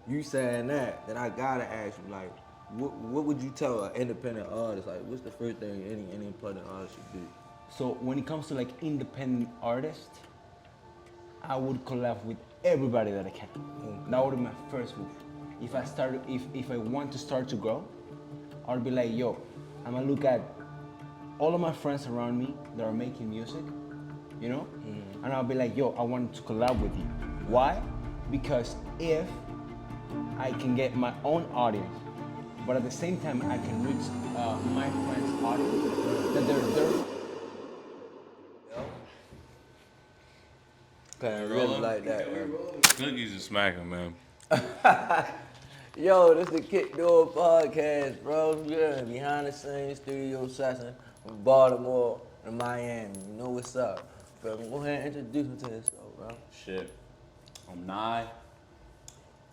you saying that, then I gotta ask you, like, what would you tell an independent artist? Like, what's the first thing any independent artist should do? So when it comes to like independent artists, I would collab with everybody that I can. That would be my first move. If I want to start to grow, I would be like, yo, I'm gonna look at all of my friends around me that are making music, you know, and I'll be like, yo, I want to collab with you. Why? Because if I can get my own audience, but at the same time I can reach my friends' audience, that they're Kinda really like that, man. Cookies are smacking, man. Yo, this is the KickDoor podcast, bro. Yeah, behind the scenes studio session from Baltimore to Miami. You know what's up. But go ahead and introduce me to this stuff, bro. Shit. I'm Nye,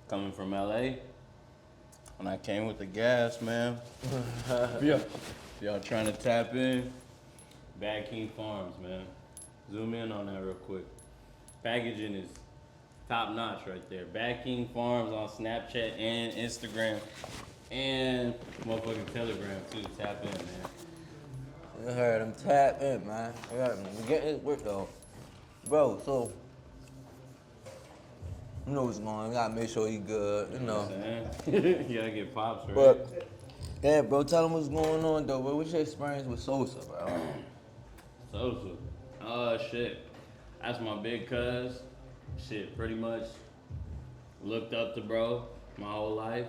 coming from LA. When I came with the gas, man. Yeah. Y'all trying to tap in? Bad King Farms, man. Zoom in on that real quick. Packaging is top notch right there. Bad King Farms on Snapchat and Instagram and motherfucking Telegram too. Tap in, man. You heard him tap in, man. You heard him. Get his work though. Bro, so you know what's going on. You gotta make sure he good, you know. You gotta get pops, right? But yeah, bro, tell him what's going on though, bro. What's your experience with Sosa, bro? Sosa. Shit. That's my big cuz. Shit, pretty much looked up to bro my whole life.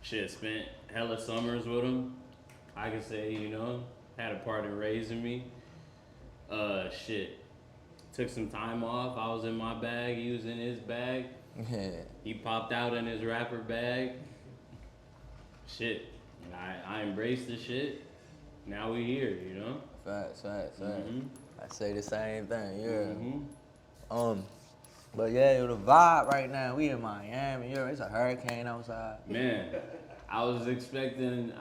Shit, spent hella summers with him. I can say, you know, had a part in raising me. Shit. Took some time off. I was in my bag, he was in his bag. Yeah. He popped out in his rapper bag. Shit. I embraced the shit. Now we here, you know? Facts. Mm-hmm. I say the same thing, yeah. Mm-hmm. But yeah, yo, the vibe right now, we in Miami, yo, it's a hurricane outside. Man, I was expecting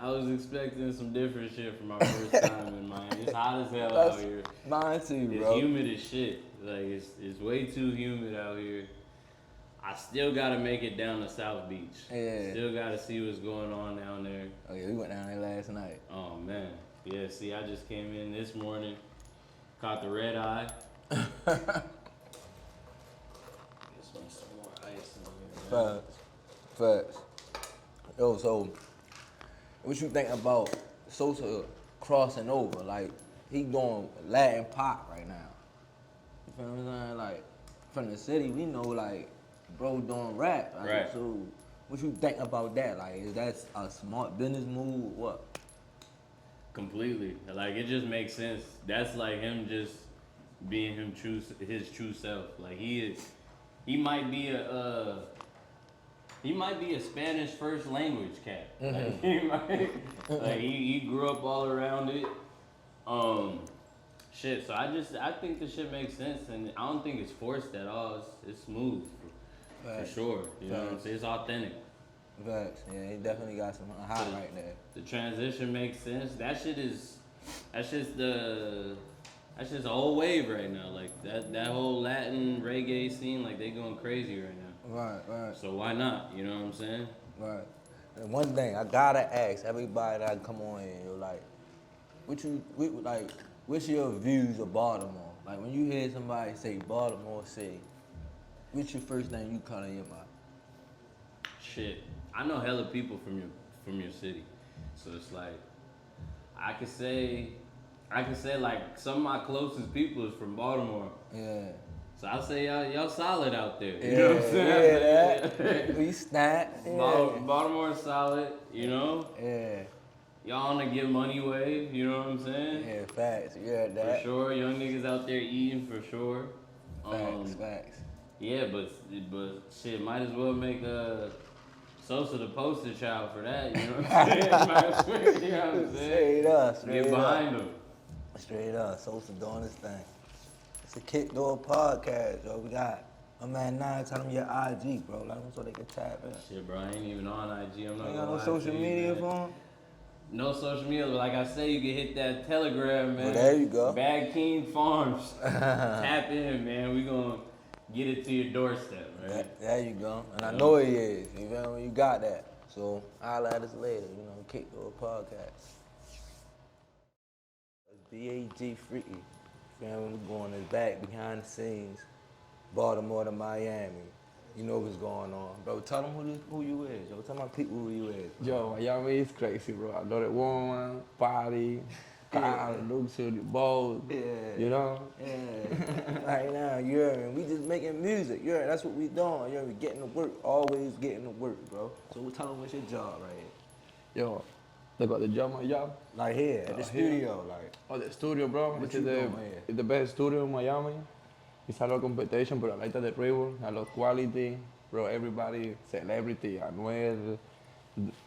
some different shit for my first time in Miami. It's hot as hell out here. Mine too, It's bro. humid as shit. Like it's way too humid out here. I still gotta make it down to South Beach. Yeah. Still gotta see what's going on down there. Oh yeah, we went down there last night. Oh man. Yeah, see, I just came in this morning, caught the red eye. Just want some more ice in here, man. Facts. Yo, so what you think about Sosa crossing over? Like, he going Latin pop right now. You feel what I'm saying? Like, from the city, we know, like, bro doing rap. Like, Right. So what you think about that? Like, is that a smart business move or what? Completely. Like it just makes sense. That's like him just being his true self. Like he might be a Spanish first language cat. Like, he grew up all around it. Shit. So I think the shit makes sense, and I don't think it's forced at all. It's smooth for sure. You know what I'm saying? It's authentic. Facts. Yeah, he definitely got some hot right there. The transition makes sense. That's just the whole wave right now. Like that whole Latin reggae scene, like they going crazy right now. Right. So why not? You know what I'm saying? Right. And one thing I gotta ask everybody that come on here, yo, like, what's your views of Baltimore? Like when you hear somebody say Baltimore City, what's your first thing you come to your mind? Shit, I know hella people from your city, so it's like I could say like some of my closest people is from Baltimore. Yeah. So I say y'all solid out there. You know what I'm saying? Yeah, that. We snap. Yeah. Baltimore is solid. You know. Yeah. Y'all on the get money wave, you know what I'm saying? Yeah, facts. You heard that. For sure, young niggas out there eating for sure. Facts. Yeah, but shit, might as well make Sosa the poster child for that, you know what I'm saying? Might as well, you know what I'm saying? Straight Get behind him. Straight up, Sosa doing his thing. It's a KickDoor podcast, yo. We got my man Nye, tell them your IG, bro. Let them so they can tap in. Shit, bro, I ain't even on IG. I'm not You gonna got no lie social to you, media man. for him? No social media, but like I say, you can hit that Telegram, man. Well, there you go. Bad King Farms. Tap in, man. We gonna get it to your doorstep, man. There you go. And I know he is. You feel me? You got that. So I'll at us later. You know, KickDoor podcast. BAG Freaky. Feel me? We're going this back behind the scenes. Baltimore to Miami. You know what's going on. Bro, tell them who you is. Yo, tell my people who you is. Yo, Miami is crazy, bro. I love it. Woman, party, car, luxury, boat. Yeah. You know? Yeah. Right now, you hear me? We just making music. You hear me? That's what we doing. You hear me? Getting to work. Always getting to work, bro. So tell them what's your job right here. Yo, they got the job, my job. Like here, at the Here. studio, like. Oh, the studio, bro. What It's you the, doing here? it's the best studio in Miami. It's a lot of competition, but I like that the river, a lot of quality. Bro, everybody, celebrity, Anuel,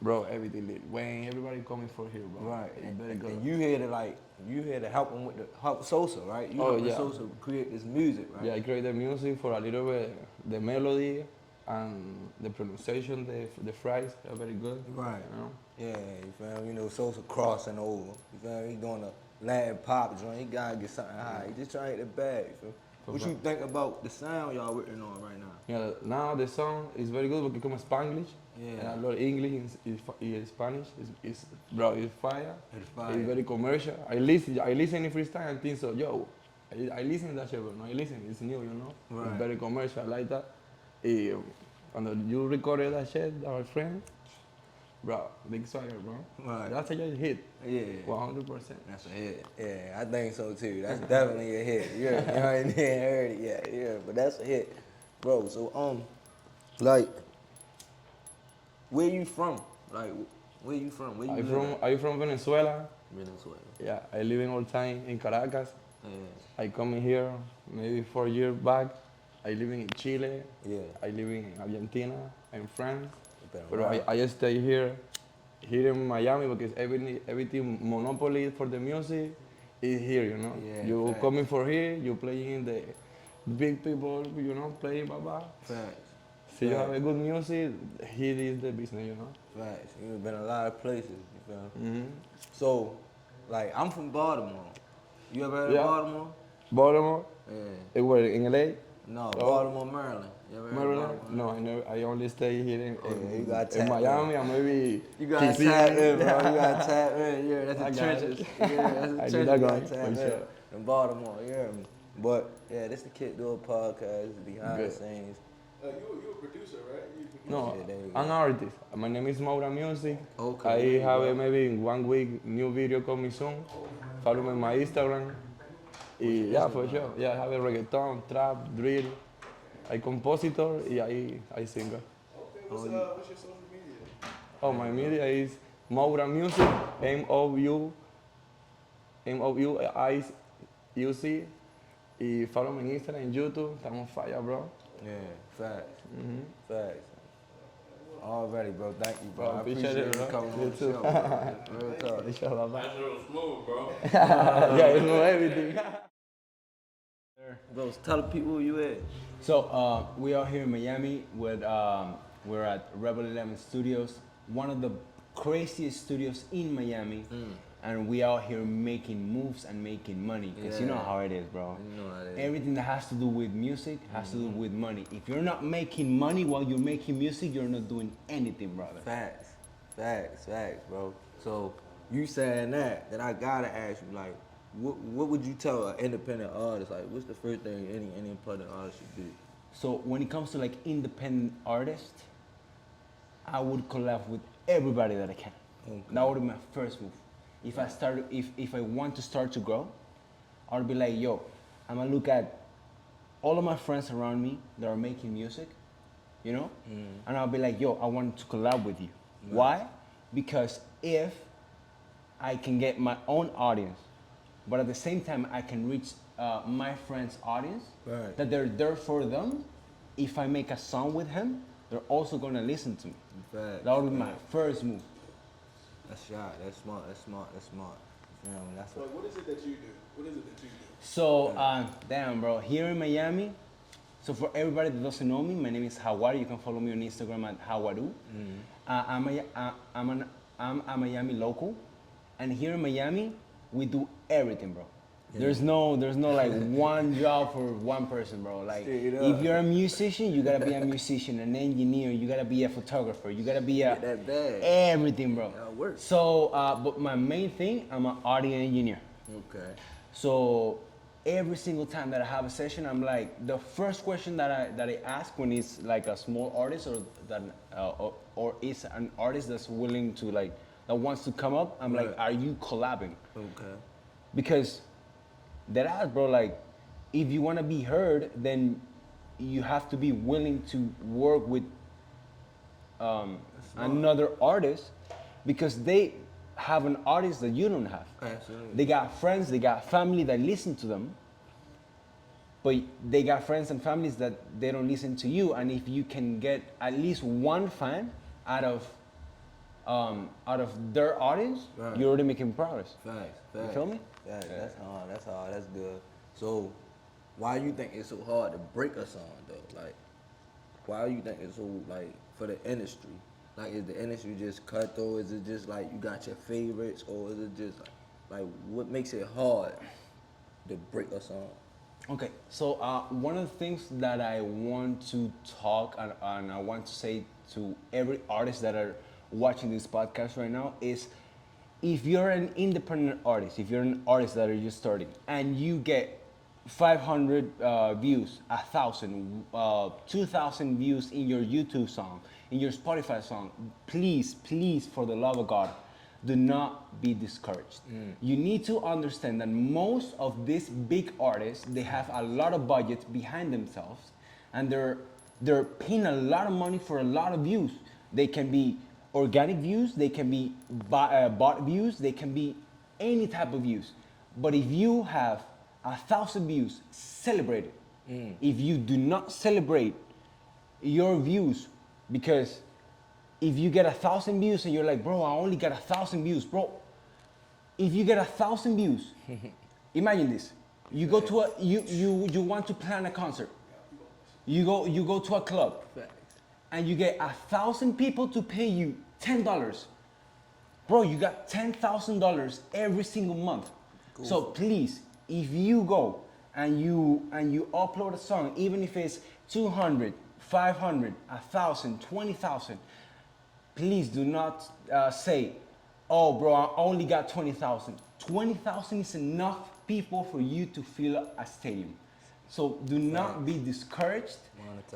bro, everything. Lil Wayne, everybody coming for here, bro. Right. It's very good. And you here to help them with help Sosa, right? You Oh, helping yeah. Sosa create this music, right? Yeah, I create the music for a little bit, the melody and the pronunciation, the phrase are very good. Right. You know? Yeah, you feel me? You know, Sosa crossing over. You feel me? He doing a Latin pop joint. He gotta get something high. He just trying to hit the bag. You feel me? What you think about the sound y'all working on right now? Yeah, now the song is very good because it's Spanglish. Yeah. And I love English and Spanish. Bro, it's fire. It's fire. It's very commercial. I listen in freestyle and think so, yo, I listen to that shit, but no, I listen, it's new, you know? Right. It's very commercial, I like that. When you recorded that shit, our friend, bro, big swagger, bro. Right. That's a hit. Yeah. 100%. That's a hit. Yeah, I think so too. That's definitely a hit. You ain't heard it yet. Yeah, but that's a hit. Bro, so like, where you from? Like, where you from? Where you live I'm from Venezuela. at? Venezuela. Yeah, I live in all time in Caracas. Yeah. I come in here maybe 4 years back. I live in Chile. Yeah. I live in Argentina and France. been But around. I just stay here in Miami because everything monopoly for the music is here, you know. Yeah, You facts. coming for here, you playing the big people, you know, playing baba. Facts. So you Facts. have a good music, here is the business, you know. Facts. You've been a lot of places, you feel me? Mm-hmm. So, like, I'm from Baltimore. You ever heard Yeah. of Baltimore? Baltimore, Yeah. where, in LA? No, Oh. Baltimore, Maryland. You ever heard of Maryland? Baltimore? No, I never. I only stay here Yeah, you got in tapped Miami and maybe You gotta KC. tap in, bro. You gotta tap in. Yeah, that's I the got it. trenches. Yeah, that's I the do trenches. that You gotta going, tap for in. sure. In Baltimore, you hear me? But yeah, this the KickDoor podcast, behind the Good. scenes. You a producer, right? You produce. No, Yeah, there you go. I'm an artist. My name is Maura Music. Okay, I there you have go. maybe in 1 week new video coming soon. Follow me on my Instagram. Yeah, for sure. Yeah, I have a reggaeton, trap, drill. I compositor and I singer. Okay, what's your social media? Oh, my media is Maura Music, MOUIUC. Y follow me en Instagram, en YouTube. Estamos on fire, bro. Yeah, facts. Facts. Already, bro. Thank you, bro. Bro, I appreciate appreciate it, you bro. coming on You the too. show, bro. Real talk. Inshallah, bye. That's real smooth, bro. Yeah, you know everything. Bro, tell the people who you is. So we are here in Miami with we're at Rebel 11 Studios, one of the craziest studios in Miami, and we out here making moves and making money. Cause you know Yeah. how it is, bro. You know how it is. Everything that has to do with music has to do with money. If you're not making money while you're making music, you're not doing anything, brother. Facts, facts, bro. So you saying that, then I gotta ask you, like, what would you tell an independent artist? Like, what's the first thing any independent artist should do? So when it comes to like independent artists, I would collab with everybody that I can. Okay. That would be my first move. If I want to start to grow, I would be like, yo, I'm gonna look at all of my friends around me that are making music, you know, and I'll be like, yo, I want to collab with you. Why? Because if I can get my own audience, but at the same time I can reach my friend's audience, Right. that they're there for them. If I make a song with him, they're also gonna listen to me. Facts. That would be my first move. That's shot. That's smart. That's smart. You know, that's So what. what is it that you do? What is it that you do? So, damn, bro, here in Miami, so for everybody that doesn't know me, my name is Hawari. You can follow me on Instagram at Hawaru. I'm a Miami local, and here in Miami, we do everything, bro. There's no like one job for one person, bro. Like Straight if up. you're a musician, you gotta be a musician, an engineer, you gotta be a photographer, you gotta be Get that bag. everything, bro. Gotta work. So, but my main thing, I'm an audio engineer. Okay. So every single time that I have a session, I'm like the first question that I ask when it's like a small artist or is an artist that's willing to like that wants to come up. I'm like, Right. are you collabing? Okay. Because that ass, bro, like if you want to be heard, then you have to be willing to work with another artist because they have an artist that you don't have. Absolutely. They got friends, they got family that listen to them, but they got friends and families that they don't listen to you. And if you can get at least one fan out of their audience, Right. you're already making progress. Facts. You Facts. feel me? Facts. That's hard. That's hard. That's good. So, why you think it's so hard to break a song though? Like, why you think it's so like for the industry? Like, is the industry just cutthroat? Is it just like you got your favorites, or is it just like what makes it hard to break a song? Okay, so one of the things that I want to talk and I want to say to every artist that are watching this podcast right now is if you're an independent artist, if you're an artist that are just starting and you get 500 views, 1,000, 2,000 views in your YouTube song, in your Spotify song, please, please, for the love of God, do not be discouraged. You need to understand that most of these big artists, they have a lot of budgets behind themselves, and they're paying a lot of money for a lot of views. They can be organic views, they can be bot views, they can be any type of views. But if you have 1,000 views, celebrate it. If you do not celebrate your views, because if you get 1,000 views and you're like, bro, I only got 1,000 views, bro. If you get 1,000 views, imagine this: you go to you want to plan a concert. You go to a club, and you get 1,000 people to pay you $10. Bro, you got $10,000 every single month. Cool. So please, if you go and you upload a song, even if it's 200, 500, 1,000, 20,000, please do not say, oh bro, I only got 20,000. 20,000 is enough people for you to fill a stadium. So do not be discouraged.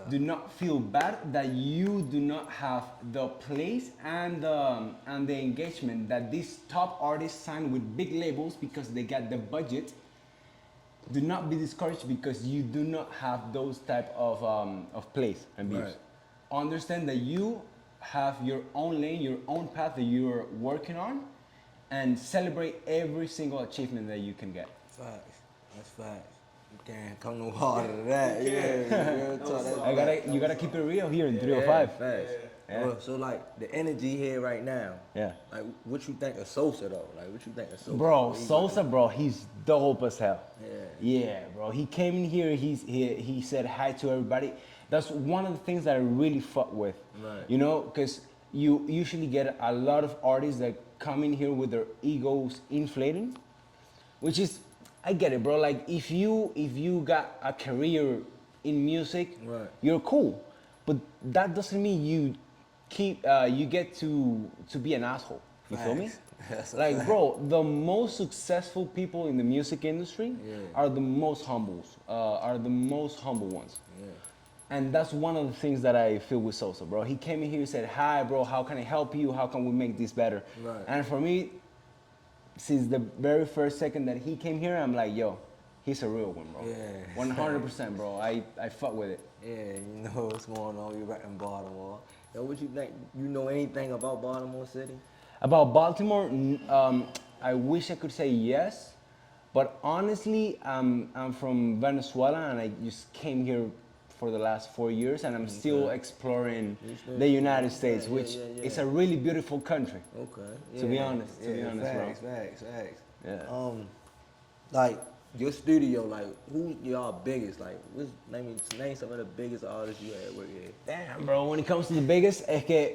Do not feel bad that you do not have the place and the engagement that these top artists sign with big labels because they got the budget. Do not be discouraged because you do not have those type of place and views. Right. Understand that you have your own lane, your own path that you're working on, and celebrate every single achievement that you can get. Facts. That's facts. You can't come no harder than that. Yeah. You gotta keep it real here in 305. Facts. Yeah. Well, so like the energy here right now. Yeah. Like what you think of Sosa though? Like what you think of Sosa? Bro, What you Sosa, bro, he's dope as hell. Yeah. Yeah, bro. He came in here, he said hi to everybody. That's one of the things that I really fuck with. Right. You know, because you usually get a lot of artists that come in here with their egos inflating, which is, I get it, bro. Like if you got a career in music, Right. you're cool. But that doesn't mean you get to be an asshole. You feel me? Facts. That's a Like, fact. bro, the most successful people in the music industry are the most humble ones. Yeah. And that's one of the things that I feel with Sosa, bro. He came in here and said, hi, bro, how can I help you? How can we make this better? Right. And for me, since the very first second that he came here, I'm like, yo, he's a real one, bro. Yeah. 100%, bro. I fuck with it. Yeah, you know what's going on. You're right in Baltimore. Yo, what you think? You know anything about Baltimore City? About Baltimore, I wish I could say yes, but honestly, I'm from Venezuela and I just came here for the last 4 years and I'm still exploring the United States, which is a really beautiful country. Okay. To be honest, facts, bro. Facts. Yeah. Like your studio, like who's y'all biggest? Like, name some of the biggest artists you had work here. Damn, bro, when it comes to the biggest,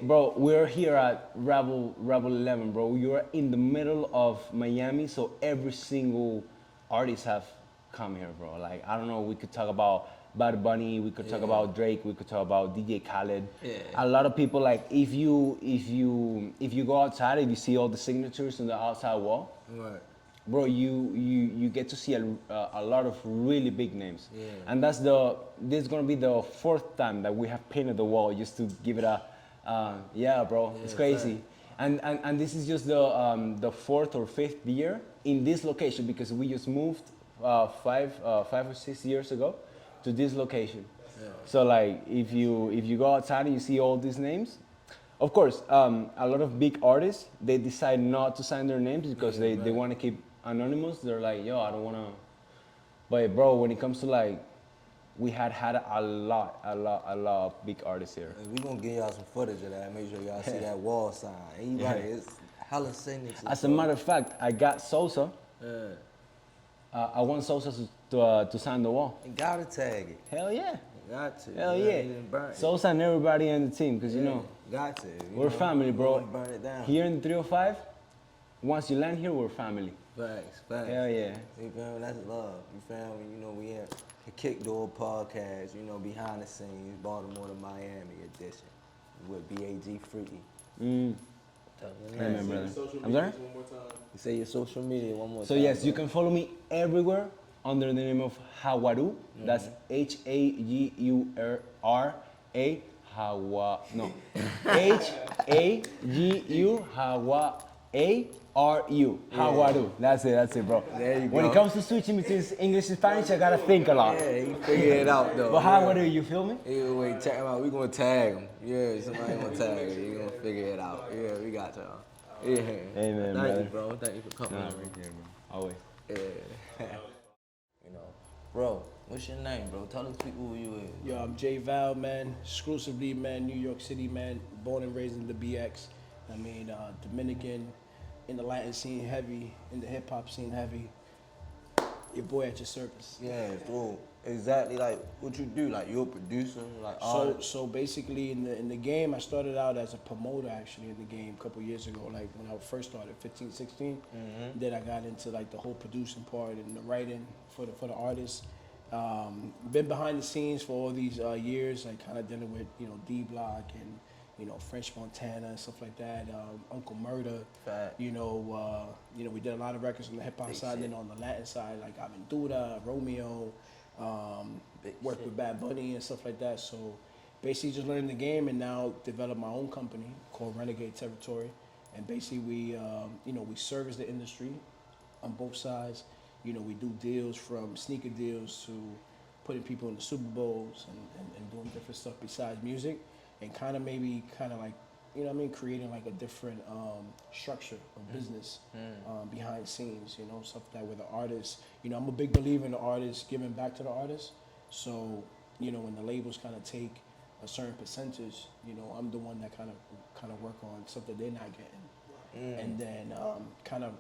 bro, we're here at Rebel 11, bro. You're in the middle of Miami, so every single artists have come here, bro. Like I don't know, we could talk about Bad Bunny, we could talk about Drake, we could talk about DJ Khaled. Yeah. A lot of people like if you go outside, if you see all the signatures on the outside wall, Right. bro, you get to see a lot of really big names. Yeah. And this is gonna be the fourth time that we have painted the wall just to give it a, yeah, bro, it's crazy. And this is just the fourth or fifth year in this location because we just moved 5 or 6 years ago to this location. Yeah. So like if you go outside and you see all these names, of course, a lot of big artists, they decide not to sign their names because they want to keep anonymous. They're like, yo, I don't want to. But bro, when it comes to like, we had a lot of big artists here. And we gonna give y'all some footage of that. Make sure y'all see that wall sign. Anybody, it's hella signatures. As a matter of fact, I got Sosa. I want Sosa to sign the wall. You gotta tag it. Hell yeah. You got to. Hell You yeah. didn't burn it. Sosa and everybody in the team, because you know, Got to. we're family, bro. You burn it down. Here in the 305, once you land here, we're family. Facts, facts. Hell yeah. You feel me? That's love. You feel me? You know, we have the KickDoor podcast, you know, behind the scenes, Baltimore to Miami edition with BAG Freaky. Tell me Amen, that. brother. Social I'm media sorry? one more time. You say your social media one more So time. yes, you bro. can follow me everywhere under the name of Hawaru. That's HAGURA. Hawa. No. HAGU HAWARU. Hawaru. That's it, bro. There you When go. it comes to switching between English and Spanish, I gotta think a lot. Yeah, you figure it out though. But Hawaru, you feel me? Either way, check him out. We gonna tag him. Yeah, somebody gonna tag him. You gonna figure it out. Yeah, we got y'all. Yeah. Amen, Thank you, brother. bro. Thank you for coming. Nah, over. right here, bro. Always. Yeah. You know, bro. What's your name, bro? Tell the people who you is. Yo, I'm J Val, man. Exclusively, man. New York City, man. Born and raised in the BX. I mean, Dominican, in the Latin scene heavy, in the hip hop scene heavy. Your boy at your service. Yeah, bro. Exactly like what you do. Like you're a producer, like So, artist. so basically, in the game, I started out as a promoter actually in the game a couple years ago. Like when I first started, 15, 16. Then I got into like the whole producing part and the writing for the artists. Been behind the scenes for all these years, like kind of dealing with D Block and French Montana and stuff like that. Uncle Murder. Fact. We did a lot of records on the hip hop Big side. shit. Then on the Latin side, like Aventura, Romeo. Worked with Bad Bunny and stuff like that. So basically just learning the game and now develop my own company called Renegade Territory. And basically we service the industry on both sides. We do deals from sneaker deals to putting people in the Super Bowls and doing different stuff besides music and kind of like, creating like a different structure of business behind the scenes, stuff like that with the artists. I'm a big believer in the artists giving back to the artists. So, when the labels kind of take a certain percentage, I'm the one that kind of work on stuff that they're not getting. And then kind of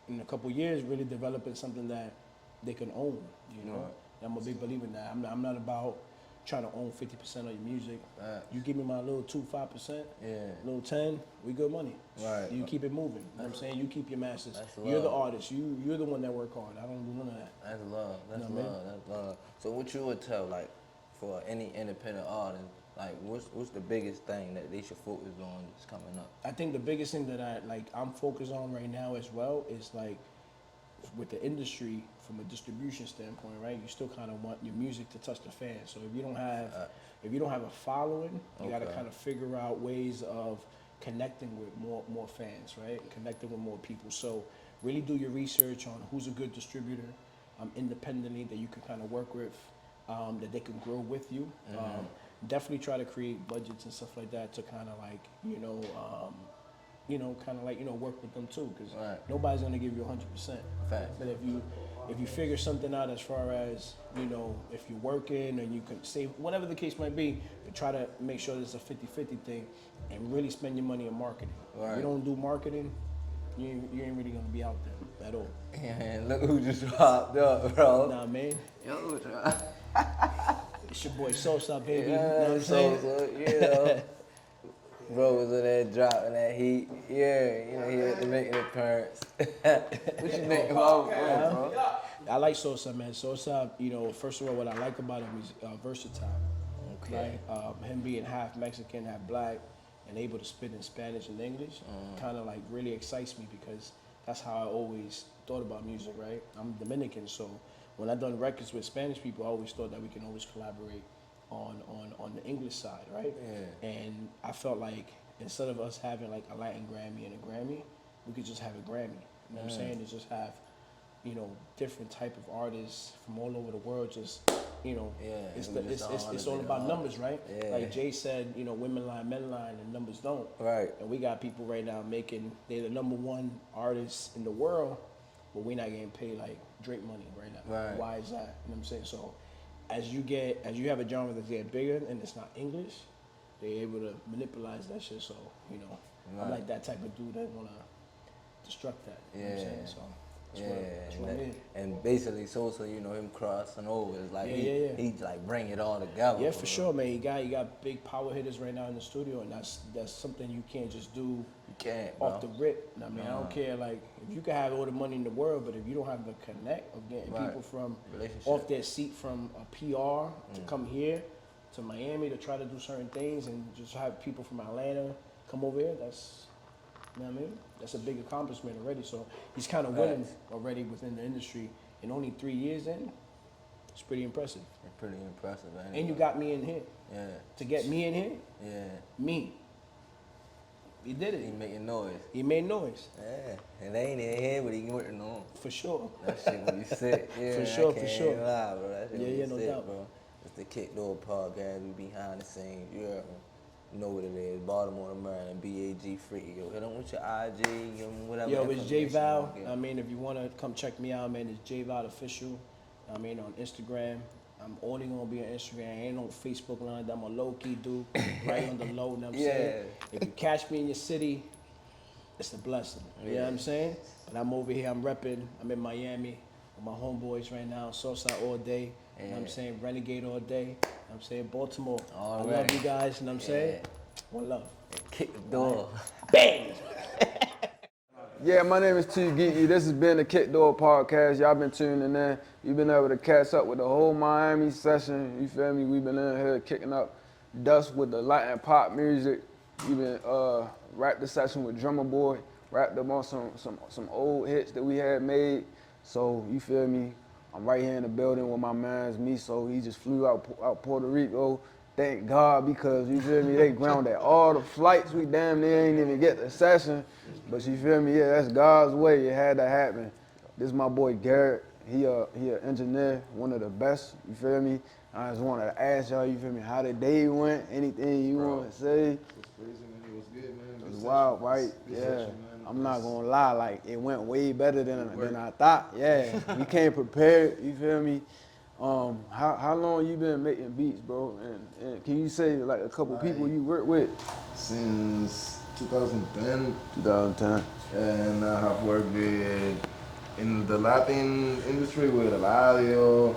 in a couple years really developing something that they can own, Right. I'm a big believer in that. I'm not about trying to own 50% of your music. You give me my little 5%, little 10, we good money. Right. You keep it moving. You know what I'm saying? You keep your masters. That's You're the love. artist. You're the one that work hard. I don't do none of that. That's love. That's You know what I love. mean? That's love. So what you would tell like for any independent artist, like what's the biggest thing that they should focus on that's coming up? I think the biggest thing that I'm focused on right now as well is like with the industry from a distribution standpoint, right? You still kind of want your music to touch the fans. So if you don't have a following, you got to Okay. kind of figure out ways of connecting with more fans, right? Connecting with more people. So really do your research on who's a good distributor independently that you can kind of work with, that they can grow with you. Definitely try to create budgets and stuff like that to kind of like, work with them too, because Right. nobody's gonna give you 100%. Facts. But if you figure something out as far as if you're working and you can save, whatever the case might be, but try to make sure there's a 50-50 thing, and really spend your money on marketing. If Right. you don't do marketing, you ain't really gonna be out there at all. And look who just popped up, bro. Nah, man, Yo, it's your boy Sosa, baby. You know yeah, what I'm saying? so bro was in there dropping that heat. Yeah, he had to make an appearance. What you think about bro? I like Sosa, man. Sosa, you know, first of all, what I like about him is versatile. Okay. Right? Him being half Mexican, half black, and able to spit in Spanish and English, kind of like really excites me because that's how I always thought about music, right? I'm Dominican, so when I done records with Spanish people, I always thought that we can always collaborate on the English side, right? Yeah. And I felt like instead of us having like a Latin Grammy and a Grammy, we could just have a Grammy. You know what I'm saying? To just have, you know, different type of artists from all over the world. Just, you know, it's all about numbers, right? Yeah. Like Jay said, you know, women lie, men lie, and numbers don't. Right. And we got people right now they're the #1 artists in the world, but we're not getting paid like Drake money right now. Right. Why is that? You know what I'm saying? So as you have a genre that's getting bigger and it's not English, they're able to manipulate that shit. So, you know, I'm like that type of dude that wanna destruct that. You know what I'm saying? So that's what I mean. And basically Sosa, you know, him crossing over is like Yeah. he like bring it all together. Yeah, for sure, man. You got big power hitters right now in the studio, and that's something you can't just do You can't, off bro. the rip. I mean, I don't care. Like, if you can have all the money in the world, but if you don't have the connect of getting Right. people from Relationship. off their seat from a PR to come here to Miami to try to do certain things, and just have people from Atlanta come over here, that's, you know what I mean? That's a big accomplishment already. So he's kind of winning already within the industry, and only 3 years in, it's pretty impressive. Pretty impressive, man. And you got me in here. Yeah. To get me in here, Yeah. me. He did He it. making noise. He made noise. Yeah. And they ain't in here, but he working on. For sure. That shit when you sick. Yeah, For sure, I for can't sure. even lie, bro. That shit Yeah, when yeah, you no sick, doubt. bro. It's the KickDoor podcast. We behind the scenes. You heard me. You know what it is. Baltimore, Maryland, BAG free. Yo, hit them with your IG, give them whatever. Yo, it's J information Val. you wanna give. I mean, if you want to come check me out, man, it's J Val Official. I mean, on Instagram. I'm only going to be on Instagram. Ain't no Facebook line. I'm a low-key dude, right on the low, you know what I'm saying? If you catch me in your city, it's a blessing. You know what I'm saying? But I'm over here, I'm repping. I'm in Miami with my homeboys right now. Sosa all day. You know what I'm saying? Renegade all day. You know what I'm saying? Baltimore. I love you guys. You know what I'm saying? One love. KickDoor. Bang! Yeah, my name is T Geeky. This has been the KickDoor podcast. Y'all been tuning in. You've been able to catch up with the whole Miami session. You feel me? We've been in here kicking up dust with the Latin pop music. We've been wrapped the session with Drummer Boy. Wrapped them on some old hits that we had made. So you feel me? I'm right here in the building with my man's Miso. He just flew out Puerto Rico. Thank God, because you feel me, they grounded all the flights. We damn near ain't even get the session. But you feel me, yeah, that's God's way. It had to happen. This is my boy Garrett. He an engineer, one of the best. You feel me? I just wanted to ask y'all, you feel me, how the day went? Anything you want to say? It was crazy, man. It was good, man. It was wild, right? Yeah. I'm not gonna lie, like it went way better than I thought. Yeah, we came prepared. You feel me? How long you been making beats, bro? And can you say like a couple people you work with? Since 2010. 2010. And I have worked in the Latin industry with Eladio,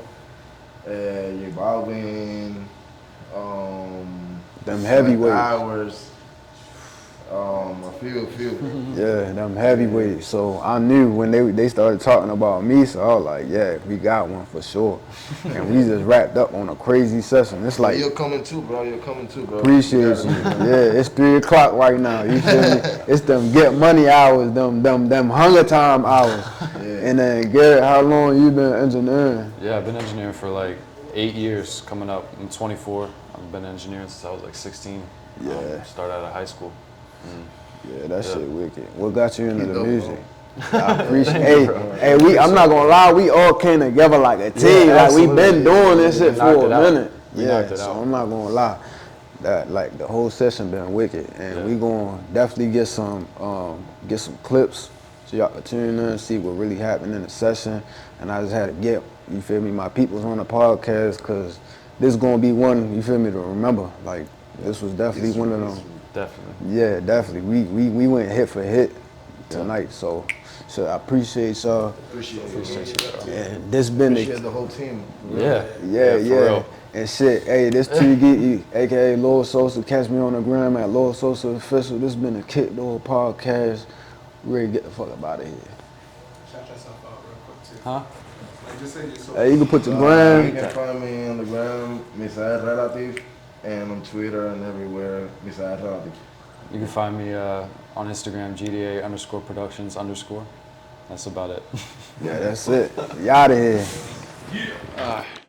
J Balvin, Them heavyweights. Hours, a few. Yeah, them heavyweights. So I knew when they started talking about me, so I was like, yeah, we got one for sure. And we just wrapped up on a crazy session. It's like, You're coming too, bro. appreciate you. Yeah, it's 3 o'clock right now. You feel me? It's them get money hours, them hunger time hours. Yeah. And then Garrett, how long you been engineering? Yeah, I've been engineering for like 8 years coming up. I'm 24. I've been engineering since I was like 16. Yeah. Started out of high school. Yeah, that shit wicked. What got you into the dope, music? I appreciate. I'm not gonna lie. We all came together like a team. Yeah, like we been absolutely. doing this shit for knocked a it out. minute. We Yeah, knocked it so out. I'm not gonna lie. That like the whole session been wicked, and we gonna definitely get some clips so y'all can tune in and see what really happened in the session. And I just had to get, you feel me, my peoples on the podcast, cause this gonna be one, you feel me, to remember. Like this was definitely one of them. Definitely. Yeah, definitely. We went hit for hit tonight, so I appreciate y'all. Appreciate you. And this been Appreciate the whole team. Yeah. yeah. For real. And shit, hey, this TGE, aka Lord Sosa. Catch me on the gram at Lord Sosa Official. This been a KickDoor podcast. We ready to get the fuck up out of here. Shout yourself out real quick too. Huh? Hey, you can put your You gram. can find me on the gram, Misael Relative, and on Twitter and everywhere, Misael Relative. You can find me on Instagram, GDA_productions_. That's about it. Yeah, that's it. Y'all here.